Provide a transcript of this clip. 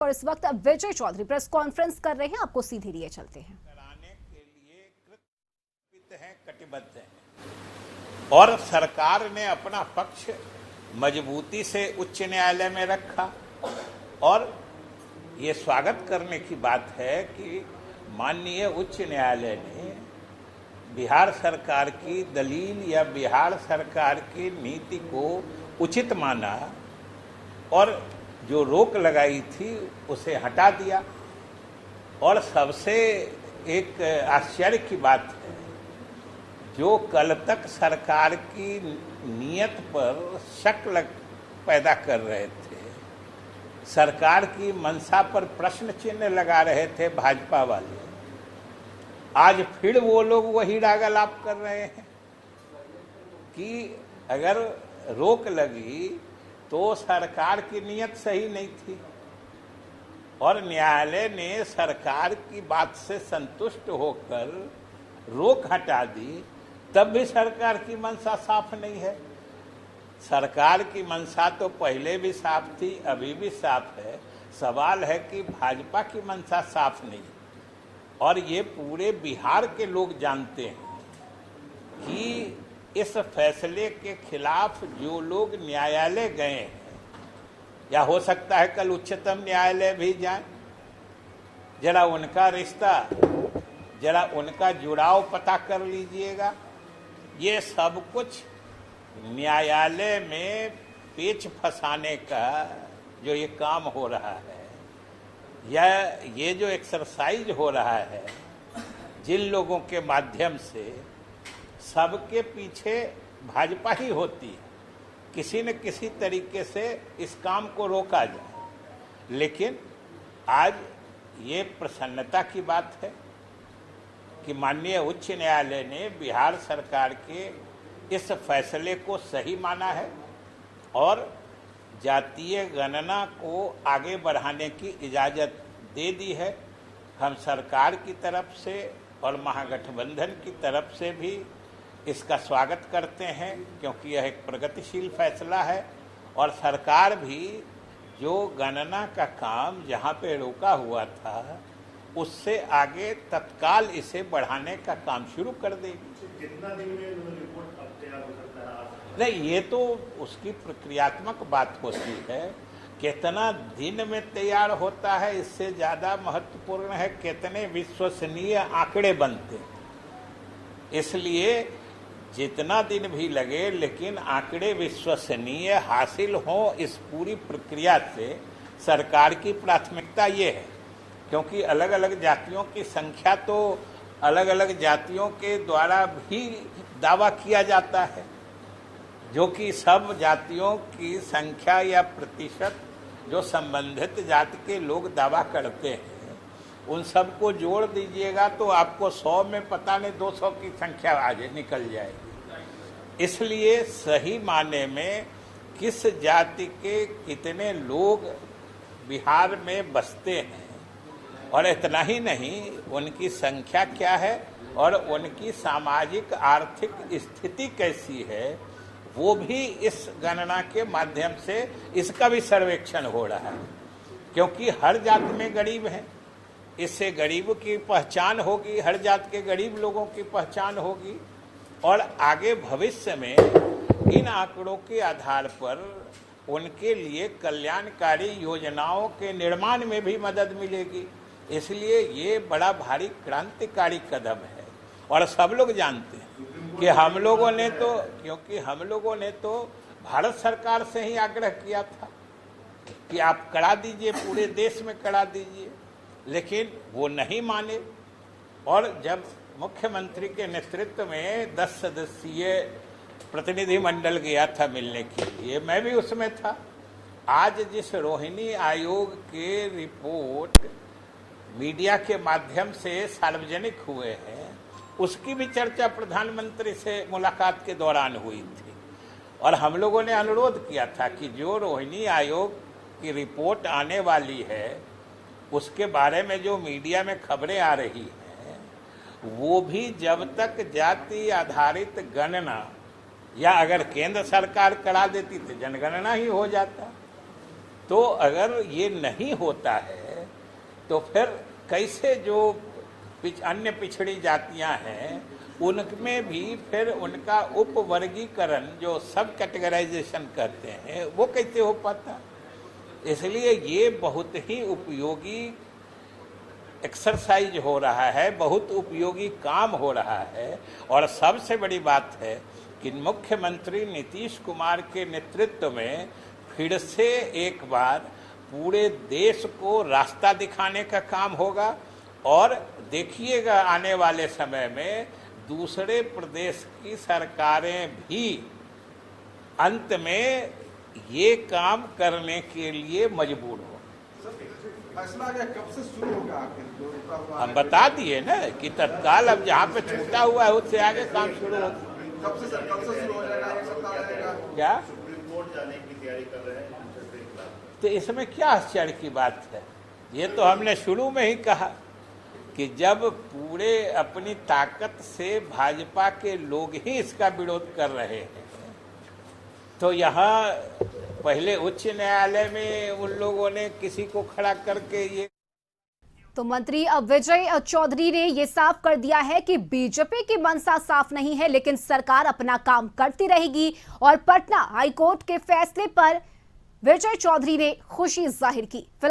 और इस वक्त विजय चौधरी प्रेस कॉन्फ्रेंस कर रहे हैं, आपको सीधे लिए चलते हैं। कराने के लिए कृत हैं, कटिबद्ध हैं और सरकार ने अपना पक्ष मजबूती से उच्च न्यायालय में रखा और ये स्वागत करने की बात है कि माननीय उच्च न्यायालय ने बिहार सरकार की दलील या बिहार सरकार की नीति को उचित माना और जो रोक लगाई थी उसे हटा दिया। और सबसे एक आश्चर्य की बात है, जो कल तक सरकार की नीयत पर शक पैदा कर रहे थे, सरकार की मंशा पर प्रश्न चिन्ह लगा रहे थे भाजपा वाले, आज फिर वो लोग वही डागालाप कर रहे हैं कि अगर रोक लगी तो सरकार की नीयत सही नहीं थी और न्यायालय ने सरकार की बात से संतुष्ट होकर रोक हटा दी, तब भी सरकार की मंशा साफ नहीं है। सरकार की मंशा तो पहले भी साफ थी, अभी भी साफ है। सवाल है कि भाजपा की मंशा साफ नहीं, और ये पूरे बिहार के लोग जानते हैं कि इस फैसले के खिलाफ जो लोग न्यायालय गए हैं, या हो सकता है कल उच्चतम न्यायालय भी जाए, जरा उनका रिश्ता, जरा उनका जुड़ाव पता कर लीजिएगा। ये सब कुछ न्यायालय में पेच फंसाने का जो ये काम हो रहा है, या ये जो एक्सरसाइज हो रहा है, जिन लोगों के माध्यम से सबके पीछे भाजपा ही होती है, किसी न किसी तरीके से इस काम को रोका जाए। लेकिन आज ये प्रसन्नता की बात है कि माननीय उच्च न्यायालय ने बिहार सरकार के इस फैसले को सही माना है और जातीय गणना को आगे बढ़ाने की इजाज़त दे दी है। हम सरकार की तरफ से और महागठबंधन की तरफ से भी इसका स्वागत करते हैं, क्योंकि यह एक प्रगतिशील फैसला है और सरकार भी जो गणना का काम जहां पे रोका हुआ था, उससे आगे तत्काल इसे बढ़ाने का काम शुरू कर देगी। कितना दिन में रिपोर्ट अब तैयार हो सकता है? नहीं, ये तो उसकी प्रक्रियात्मक बात होती है, कितना दिन में तैयार होता है इससे ज़्यादा महत्वपूर्ण है कितने विश्वसनीय आंकड़े बनते हैं। इसलिए जितना दिन भी लगे, लेकिन आंकड़े विश्वसनीय हासिल हों, इस पूरी प्रक्रिया से सरकार की प्राथमिकता ये है, क्योंकि अलग अलग जातियों की संख्या तो अलग अलग जातियों के द्वारा भी दावा किया जाता है, जो कि सब जातियों की संख्या या प्रतिशत जो संबंधित जाति के लोग दावा करते हैं, उन सबको जोड़ दीजिएगा तो आपको 100 में पता नहीं 200 की संख्या आज निकल जाएगी। इसलिए सही माने में किस जाति के कितने लोग बिहार में बसते हैं, और इतना ही नहीं, उनकी संख्या क्या है और उनकी सामाजिक आर्थिक स्थिति कैसी है, वो भी इस गणना के माध्यम से इसका भी सर्वेक्षण हो रहा है। क्योंकि हर जाति में गरीब हैं, इससे गरीब की पहचान होगी, हर जाति के गरीब लोगों की पहचान होगी, और आगे भविष्य में इन आंकड़ों के आधार पर उनके लिए कल्याणकारी योजनाओं के निर्माण में भी मदद मिलेगी। इसलिए ये बड़ा भारी क्रांतिकारी कदम है और सब लोग जानते हैं कि हम लोगों ने तो, क्योंकि हम लोगों ने तो भारत सरकार से ही आग्रह किया था कि आप करा दीजिए, पूरे देश में करा दीजिए, लेकिन वो नहीं माने। और जब मुख्यमंत्री के नेतृत्व में 10 सदस्यीय प्रतिनिधिमंडल गया था मिलने के लिए, मैं भी उसमें था। आज जिस रोहिणी आयोग के रिपोर्ट मीडिया के माध्यम से सार्वजनिक हुए हैं, उसकी भी चर्चा प्रधानमंत्री से मुलाकात के दौरान हुई थी, और हम लोगों ने अनुरोध किया था कि जो रोहिणी आयोग की रिपोर्ट आने वाली है, उसके बारे में जो मीडिया में खबरें आ रही हैं, वो भी जब तक जाति आधारित गणना, या अगर केंद्र सरकार करा देती तो जनगणना ही हो जाता, तो अगर ये नहीं होता है तो फिर कैसे जो अन्य पिछड़ी जातियां हैं उनमें भी फिर उनका उपवर्गीकरण जो सब कैटेगराइजेशन करते हैं वो कैसे हो पाता। इसलिए ये बहुत ही उपयोगी एक्सरसाइज हो रहा है, बहुत उपयोगी काम हो रहा है। और सबसे बड़ी बात है कि मुख्यमंत्री नीतीश कुमार के नेतृत्व में फिर से एक बार पूरे देश को रास्ता दिखाने का काम होगा। और देखिएगा आने वाले समय में दूसरे प्रदेश की सरकारें भी अंत में ये काम करने के लिए मजबूर हो। फैसला कब से शुरू होगा आखिर जो रुका हुआ हम बता दिए ना कि तत्काल अब जहाँ पे छूटा हुआ है उससे आगे काम शुरू होगा। कब से शुरू हो जाएगा, एक सप्ताह रहेगा क्या सुप्रीम कोर्ट जाने की तैयारी कर रहे हैं? तो इसमें क्या आश्चर्य की बात है। ये तो हमने शुरू में ही कहा कि जब पूरे अपनी ताकत से भाजपा के लोग ही इसका विरोध कर रहे हैं तो यहाँ पहले उच्च न्यायालय में उन लोगों ने किसी को खड़ा करके ये। तो मंत्री विजय चौधरी ने ये साफ कर दिया है कि बीजेपी की मंशा साफ नहीं है, लेकिन सरकार अपना काम करती रहेगी। और पटना हाईकोर्ट के फैसले पर विजय चौधरी ने खुशी जाहिर की।